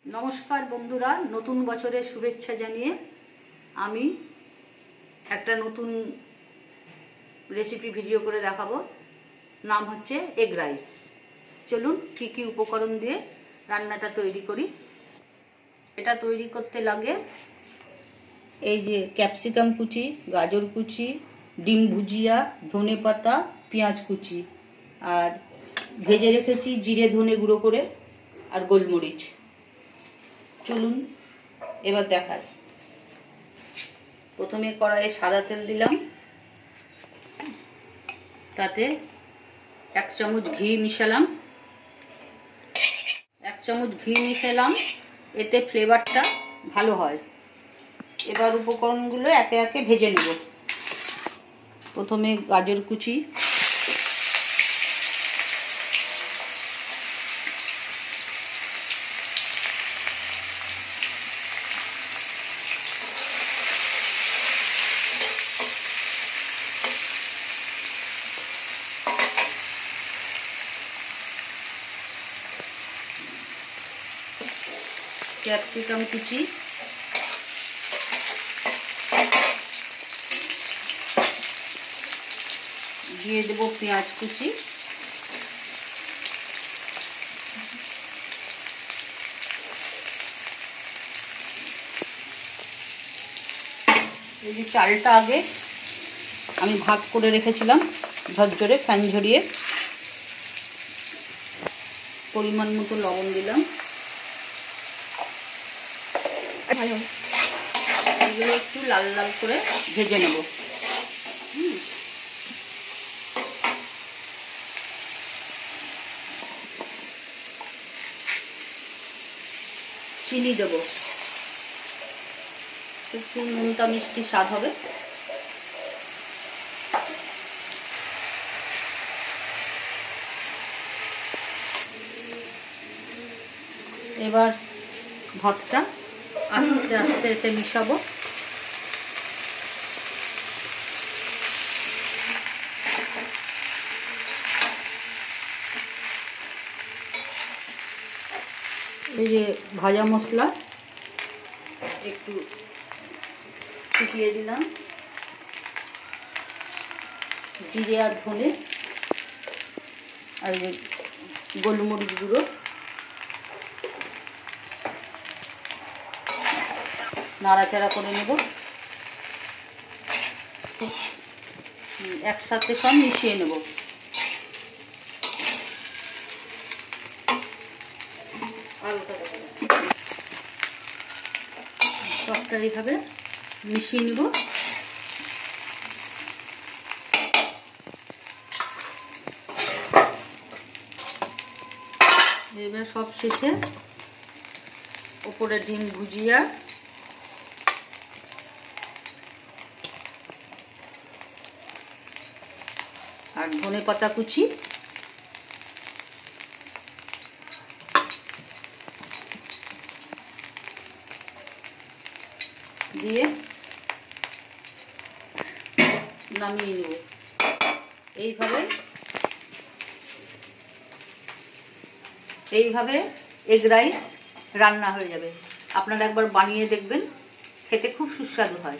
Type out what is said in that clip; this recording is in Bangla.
নমস্কার বন্ধুরা, নতুন বছরের শুভেচ্ছা জানিয়ে আমি একটা নতুন রেসিপি ভিডিও করে দেখাবো। নাম হচ্ছে এগ রাইস। চলুন কী কী উপকরণ দিয়ে রান্নাটা তৈরি করি। এটা তৈরি করতে লাগে এই যে ক্যাপসিকাম কুচি, গাজর কুচি, ডিম ভুজিয়া, ধনেপাতা, পেঁয়াজ কুচি, আর ভেজে রেখেছি জিরে ধনে গুঁড়ো করে, আর গোলমরিচ। চলুন এবার দেখাই। প্রথমে কড়াইয়ে সাদা তেল দিলাম, তাতে 1 চামচ ঘি মিশালাম। 1 চামচ ঘি মিশালাম, এতে ফ্লেভারটা ভালো হয়। এবার উপকরণগুলো একে একে ভেজে নেব। প্রথমে গাজর কুচি, ক্যাপসিকাম কুচি, দিয়ে দেব পেঁয়াজ কুচি, এই যে চালটা আগে আমি ভাগ করে রেখেছিলাম ঝরঝরে ফ্যান ঝরিয়ে। পরিমাণ মতো লবণ দিলাম। এগুলো একটু লাল লাল করে ভেজে নেব। চিনি দেব, একটু নুনটা মিষ্টি স্বাদ হবে। এবার ভাতটা আস্তে আস্তে এতে মিশাবো। এই যে ভাজা মশলা একটু ফুটিয়ে দিলাম, জিরে আর ধনে, আর গোলমরিচ গুঁড়ো, নাড়াচাড়া করে নেব। একসাথে সব মিশিয়ে নেব। সবটা এইভাবে মিশিয়ে নেব। এবার সব শেষে ওপরে ডিম ভুজিয়া আর ধনেপাতা কুচি দিয়ে নামিয়ে নেব। এইভাবে এগ রাইস রান্না হয়ে যাবে। আপনারা একবার বানিয়ে দেখবেন, খেতে খুব সুস্বাদু হয়।